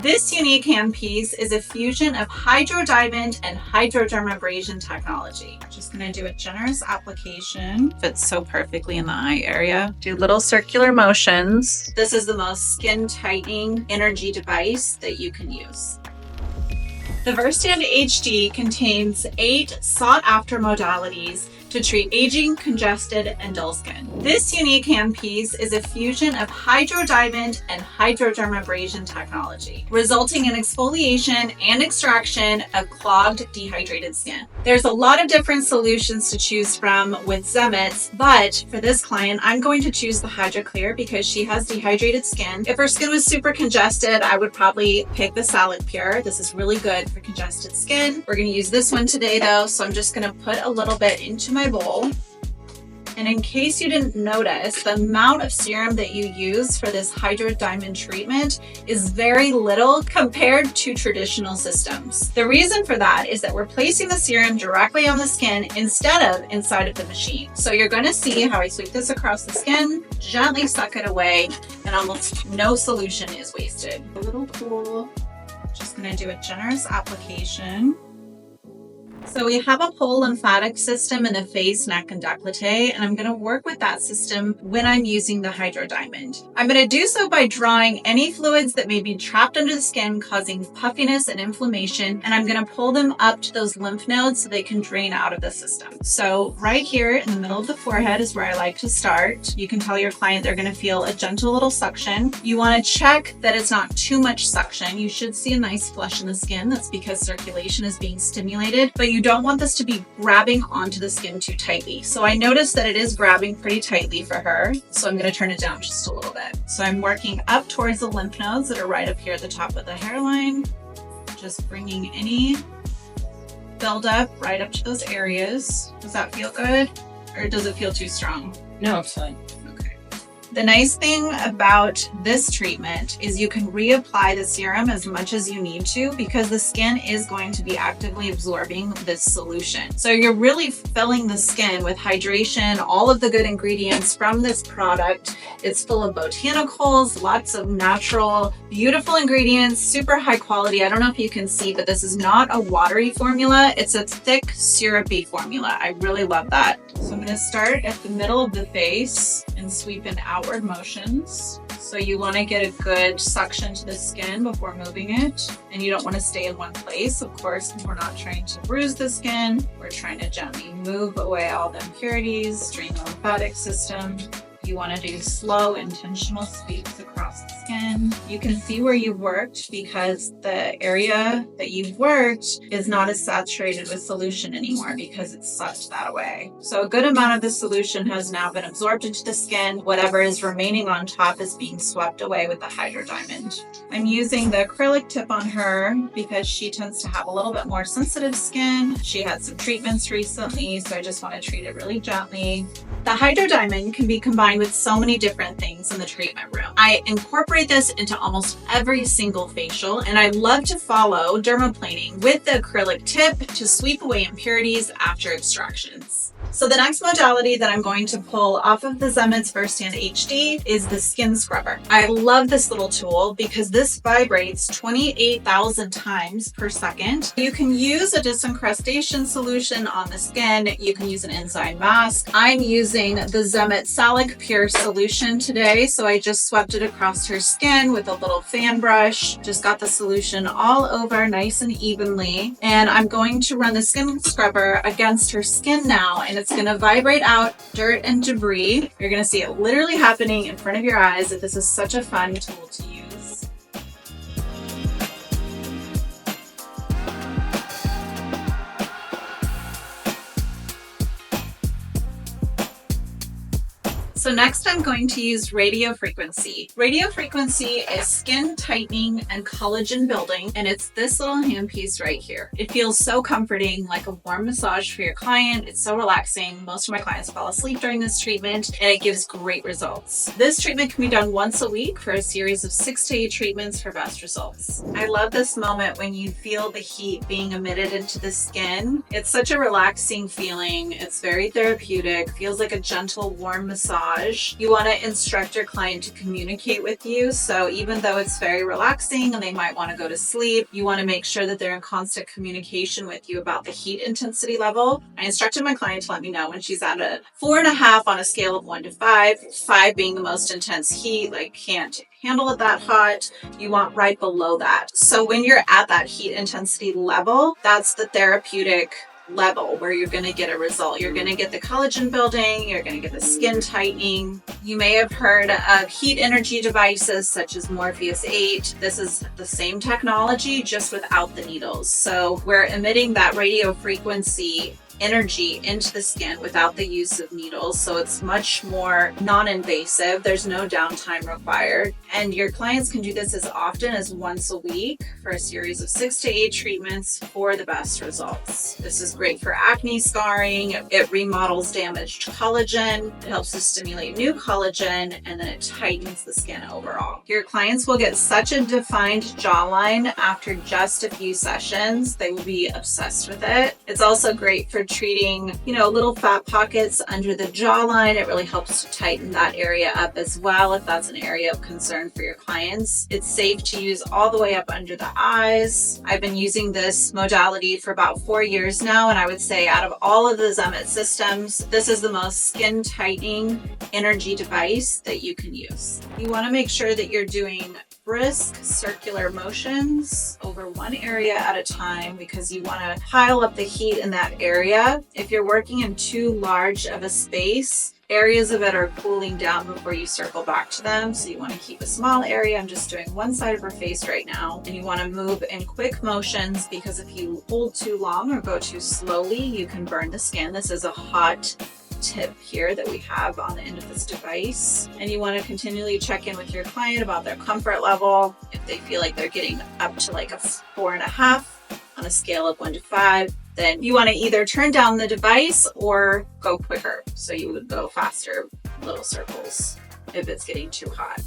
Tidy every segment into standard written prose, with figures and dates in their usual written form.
This unique handpiece is a fusion of HydroDiamond and hydrodermabrasion technology. Just going to do a generous application. Fits so perfectly in the eye area. Do little circular motions. This is the most skin tightening energy device that you can use. The Verstand HD contains 8 sought-after modalities to treat aging, congested, and dull skin. This unique handpiece is a fusion of HydroDiamond and hydrodermabrasion technology, resulting in exfoliation and extraction of clogged, dehydrated skin. There's a lot of different solutions to choose from with Zemits, but for this client, I'm going to choose the Hydro Clear because she has dehydrated skin. If her skin was super congested, I would probably pick the Salad Pure. This is really good for congested skin. We're going to use this one today though, so I'm just going to put a little bit into my bowl. And in case you didn't notice, the amount of serum that you use for this HydroDiamond treatment is very little compared to traditional systems. The reason for that is that we're placing the serum directly on the skin instead of inside of the machine. So you're going to see how I sweep this across the skin, gently suck it away, and almost no solution is wasted. A little cool. Just going to do a generous application. So we have a whole lymphatic system in the face, neck, and décolleté, and I'm going to work with that system when I'm using the HydroDiamond. I'm going to do so by drawing any fluids that may be trapped under the skin, causing puffiness and inflammation, and I'm going to pull them up to those lymph nodes so they can drain out of the system. So right here in the middle of the forehead is where I like to start. You can tell your client they're going to feel a gentle little suction. You want to check that it's not too much suction. You should see a nice flush in the skin. That's because circulation is being stimulated, but you don't want this to be grabbing onto the skin too tightly. So I noticed that it is grabbing pretty tightly for her. So I'm going to turn it down just a little bit. So I'm working up towards the lymph nodes that are right up here at the top of the hairline. Just bringing any buildup right up to those areas. Does that feel good? Or does it feel too strong? No, it's fine. The nice thing about this treatment is you can reapply the serum as much as you need to because the skin is going to be actively absorbing this solution. So you're really filling the skin with hydration, all of the good ingredients from this product. It's full of botanicals, lots of natural, beautiful ingredients, super high quality. I don't know if you can see, but this is not a watery formula. It's a thick, syrupy formula. I really love that. So I'm going to start at the middle of the face and sweep in outward motions. So you want to get a good suction to the skin before moving it. And you don't want to stay in one place. Of course, we're not trying to bruise the skin. We're trying to gently move away all the impurities, drain the lymphatic system. You want to do slow, intentional sweeps across the skin. You can see where you've worked because the area that you've worked is not as saturated with solution anymore because it's sucked that away. So a good amount of the solution has now been absorbed into the skin. Whatever is remaining on top is being swept away with the HydroDiamond. I'm using the acrylic tip on her because she tends to have a little bit more sensitive skin. She had some treatments recently, so I just want to treat it really gently. The HydroDiamond can be combined with so many different things in the treatment room. I incorporate this into almost every single facial, and I love to follow dermaplaning with the acrylic tip to sweep away impurities after extractions. So the next modality that I'm going to pull off of the Zemits Verstand HD is the skin scrubber. I love this little tool because this vibrates 28,000 times per second. You can use a disencrustation solution on the skin. You can use an enzyme mask. I'm using the Zemits Salad Pure solution today. So I just swept it across her skin with a little fan brush. Just got the solution all over nice and evenly. And I'm going to run the skin scrubber against her skin now, and it's going to vibrate out dirt and debris. You're going to see it literally happening in front of your eyes. This is such a fun tool to use. So next I'm going to use radio frequency. Radio frequency is skin tightening and collagen building, and it's this little handpiece right here. It feels so comforting, like a warm massage for your client. It's so relaxing. Most of my clients fall asleep during this treatment, and it gives great results. This treatment can be done once a week for a series of 6 to 8 treatments for best results. I love this moment when you feel the heat being emitted into the skin. It's such a relaxing feeling. It's very therapeutic, feels like a gentle, warm massage. massage. You want to instruct your client to communicate with you. So even though it's very relaxing and they might want to go to sleep, you want to make sure that they're in constant communication with you about the heat intensity level. I instructed my client to let me know when she's at a 4.5 on a scale of 1 to 5, 5 being the most intense heat, like can't handle it that hot. You want right below that. So when you're at that heat intensity level, that's the therapeutic level where you're going to get a result. You're going to get the collagen building, you're going to get the skin tightening. You may have heard of heat energy devices such as Morpheus 8. This is the same technology, just without the needles. So we're emitting that radio frequency energy into the skin without the use of needles. So it's much more non-invasive. There's no downtime required. And your clients can do this as often as once a week for a series of 6 to 8 treatments for the best results. This is great for acne scarring. It remodels damaged collagen. It helps to stimulate new collagen, and then it tightens the skin overall. Your clients will get such a defined jawline after just a few sessions. They will be obsessed with it. It's also great for treating, little fat pockets under the jawline. It really helps to tighten that area up as well if that's an area of concern for your clients. It's safe to use all the way up under the eyes. I've been using this modality for about 4 years now, and I would say out of all of the Zemits systems, this is the most skin tightening energy device that you can use. You want to make sure that you're doing brisk circular motions over one area at a time because you want to pile up the heat in that area. If you're working in too large of a space, areas of it are cooling down before you circle back to them. So you want to keep a small area. I'm just doing one side of her face right now. And you want to move in quick motions because if you hold too long or go too slowly, you can burn the skin. This is a hot tip here that we have on the end of this device. And you want to continually check in with your client about their comfort level. If they feel like they're getting up to like a 4.5 on a scale of 1 to 5, then you want to either turn down the device or go quicker. So you would go faster, little circles, if it's getting too hot.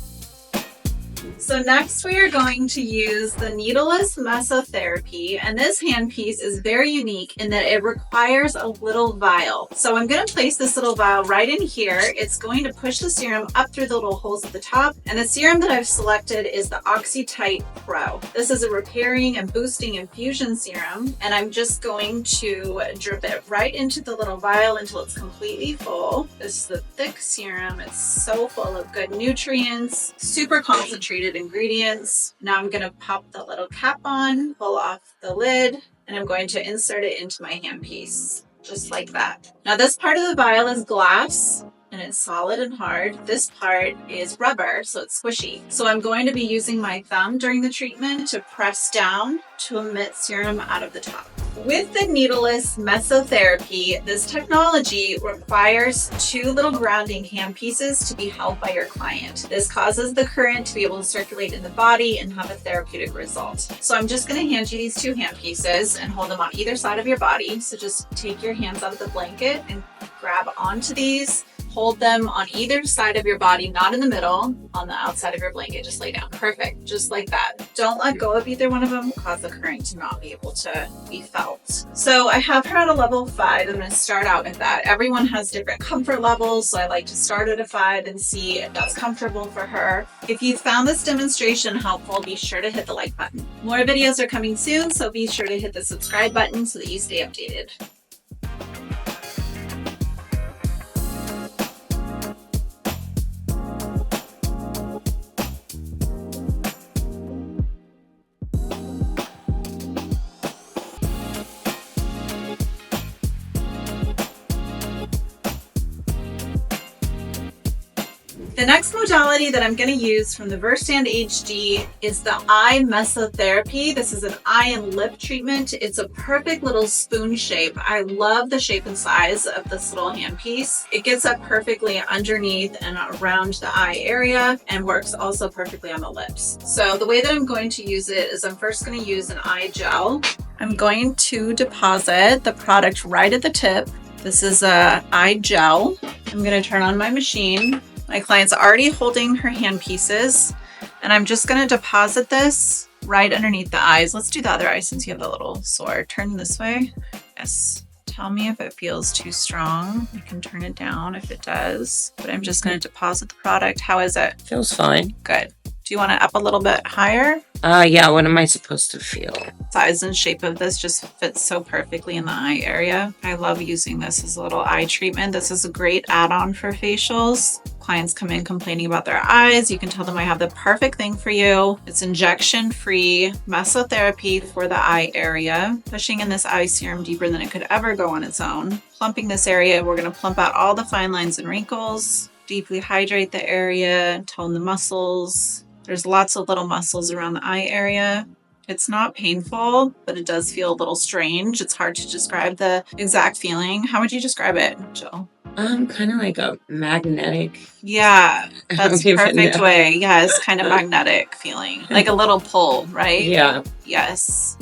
So next we are going to use the needleless mesotherapy, and this handpiece is very unique in that it requires a little vial. So I'm going to place this little vial right in here. It's going to push the serum up through the little holes at the top, and the serum that I've selected is the Oxytite Pro. This is a repairing and boosting infusion serum, and I'm just going to drip it right into the little vial until it's completely full. This is the thick serum. It's so full of good nutrients, super concentrated ingredients. Now I'm going to pop the little cap on, pull off the lid, and I'm going to insert it into my handpiece, just like that. Now this part of the vial is glass, and it's solid and hard. This part is rubber, so it's squishy. So I'm going to be using my thumb during the treatment to press down to emit serum out of the top. With the needleless mesotherapy, this technology requires 2 little grounding handpieces to be held by your client. This causes the current to be able to circulate in the body and have a therapeutic result. So I'm just going to hand you these 2 handpieces and hold them on either side of your body. So just take your hands out of the blanket and grab onto these. Hold them on either side of your body, not in the middle, on the outside of your blanket. Just lay down. Perfect. Just like that. Don't let go of either one of them. Cause the current to not be able to be felt. So I have her at a level 5. I'm going to start out with that. Everyone has different comfort levels, so I like to start at a 5 and see if that's comfortable for her. If you found this demonstration helpful, be sure to hit the like button. More videos are coming soon, so be sure to hit the subscribe button so that you stay updated. The next modality that I'm going to use from the Verstand HD is the eye mesotherapy. This is an eye and lip treatment. It's a perfect little spoon shape. I love the shape and size of this little handpiece. It gets up perfectly underneath and around the eye area and works also perfectly on the lips. So the way that I'm going to use it is I'm first going to use an eye gel. I'm going to deposit the product right at the tip. This is a eye gel. I'm going to turn on my machine. My client's already holding her hand pieces, and I'm just going to deposit this right underneath the eyes. Let's do the other eye since you have the little sore. Turn this way. Yes. Tell me if it feels too strong. You can turn it down if it does, but I'm just going to deposit the product. How is it? Feels fine. Good. Do you want it up a little bit higher? Yeah, what am I supposed to feel? Size and shape of this just fits so perfectly in the eye area. I love using this as a little eye treatment. This is a great add-on for facials. Clients come in complaining about their eyes. You can tell them I have the perfect thing for you. It's injection-free mesotherapy for the eye area, pushing in this eye serum deeper than it could ever go on its own. Plumping this area, we're going to plump out all the fine lines and wrinkles, deeply hydrate the area, tone the muscles. There's lots of little muscles around the eye area. It's not painful, but it does feel a little strange. It's hard to describe the exact feeling. How would you describe it, Jill? Kind of like a magnetic. Yeah, that's the perfect way. Yeah, it's kind of magnetic feeling, like a little pull, right? Yeah. Yes.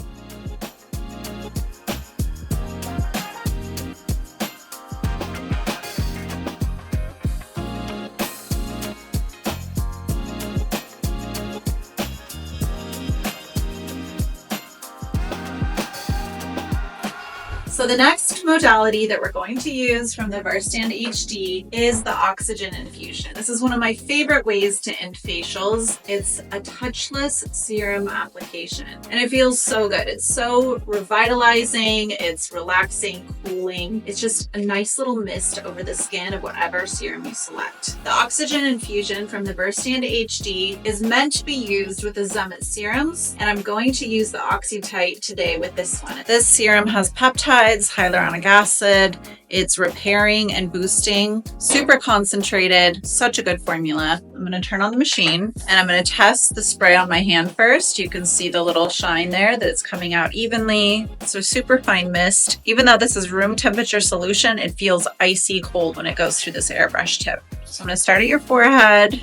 So the next modality that we're going to use from the Verstand HD is the oxygen infusion. This is one of my favorite ways to end facials. It's a touchless serum application, and it feels so good. It's so revitalizing, it's relaxing, cooling. It's just a nice little mist over the skin of whatever serum you select. The oxygen infusion from the Verstand HD is meant to be used with the Zemits serums, and I'm going to use the Oxytite today with this one. This serum has peptides, hyaluronic acid. It's repairing and boosting, super concentrated, such a good formula. I'm going to turn on the machine and I'm going to test the spray on my hand first. You can see the little shine there that it's coming out evenly. It's a super fine mist. Even though this is room temperature solution, it feels icy cold when it goes through this airbrush tip. So I'm going to start at your forehead,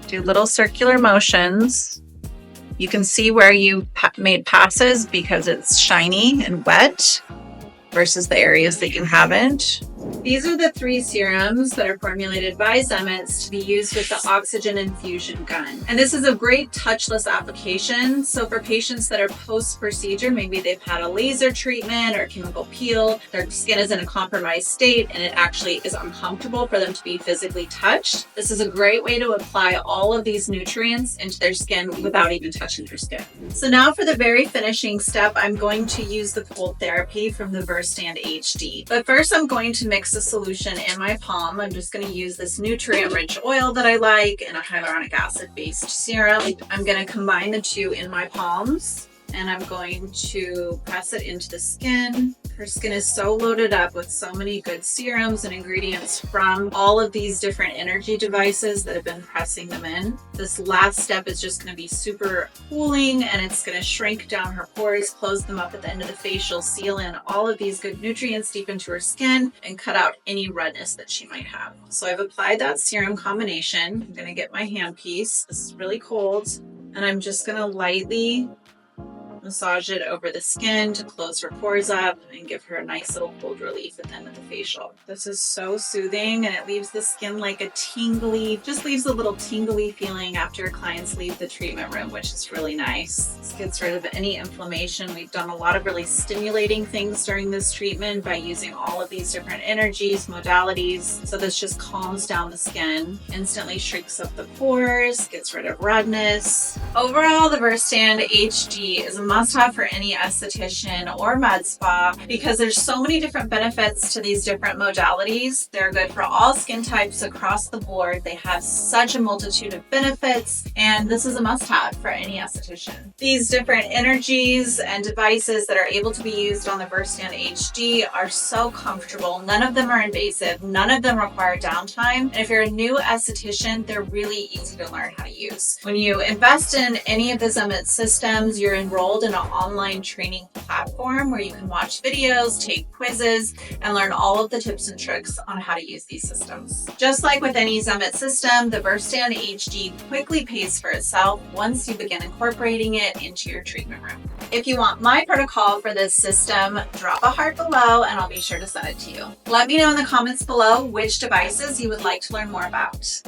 do little circular motions. You can see where you made passes because it's shiny and wet versus the areas that you haven't. These are the 3 serums that are formulated by Zemits to be used with the oxygen infusion gun. And this is a great touchless application. So for patients that are post-procedure, maybe they've had a laser treatment or chemical peel, their skin is in a compromised state and it actually is uncomfortable for them to be physically touched. This is a great way to apply all of these nutrients into their skin without even touching their skin. So now for the very finishing step, I'm going to use the cold therapy from the Verstand HD. But first I'm going to mix the solution in my palm. I'm just going to use this nutrient-rich oil that I like and a hyaluronic acid-based serum. I'm going to combine the two in my palms and I'm going to press it into the skin. Her skin is so loaded up with so many good serums and ingredients from all of these different energy devices that have been pressing them in. This last step is just going to be super cooling and it's going to shrink down her pores, close them up at the end of the facial, seal in all of these good nutrients deep into her skin and cut out any redness that she might have. So I've applied that serum combination. I'm going to get my handpiece. This is really cold and I'm just going to lightly massage it over the skin to close her pores up and give her a nice little cold relief at the end of the facial. This is so soothing and it leaves the skin like a tingly, just leaves a little tingly feeling after clients leave the treatment room, which is really nice. This gets rid of any inflammation. We've done a lot of really stimulating things during this treatment by using all of these different energies, modalities. So this just calms down the skin, instantly shrinks up the pores, gets rid of redness. Overall, the Verstand HD is a must-have for any esthetician or med spa because there's so many different benefits to these different modalities. They're good for all skin types across the board. They have such a multitude of benefits, and this is a must-have for any esthetician. These different energies and devices that are able to be used on the Verstand HD are so comfortable. None of them are invasive. None of them require downtime. And if you're a new esthetician, they're really easy to learn how to use. When you invest in any of the Zemits systems, you're enrolled in an online training platform where you can watch videos, take quizzes, and learn all of the tips and tricks on how to use these systems. Just like with any Zemits system, the Verstand HD quickly pays for itself once you begin incorporating it into your treatment room. If you want my protocol for this system, drop a heart below and I'll be sure to send it to you. Let me know in the comments below which devices you would like to learn more about.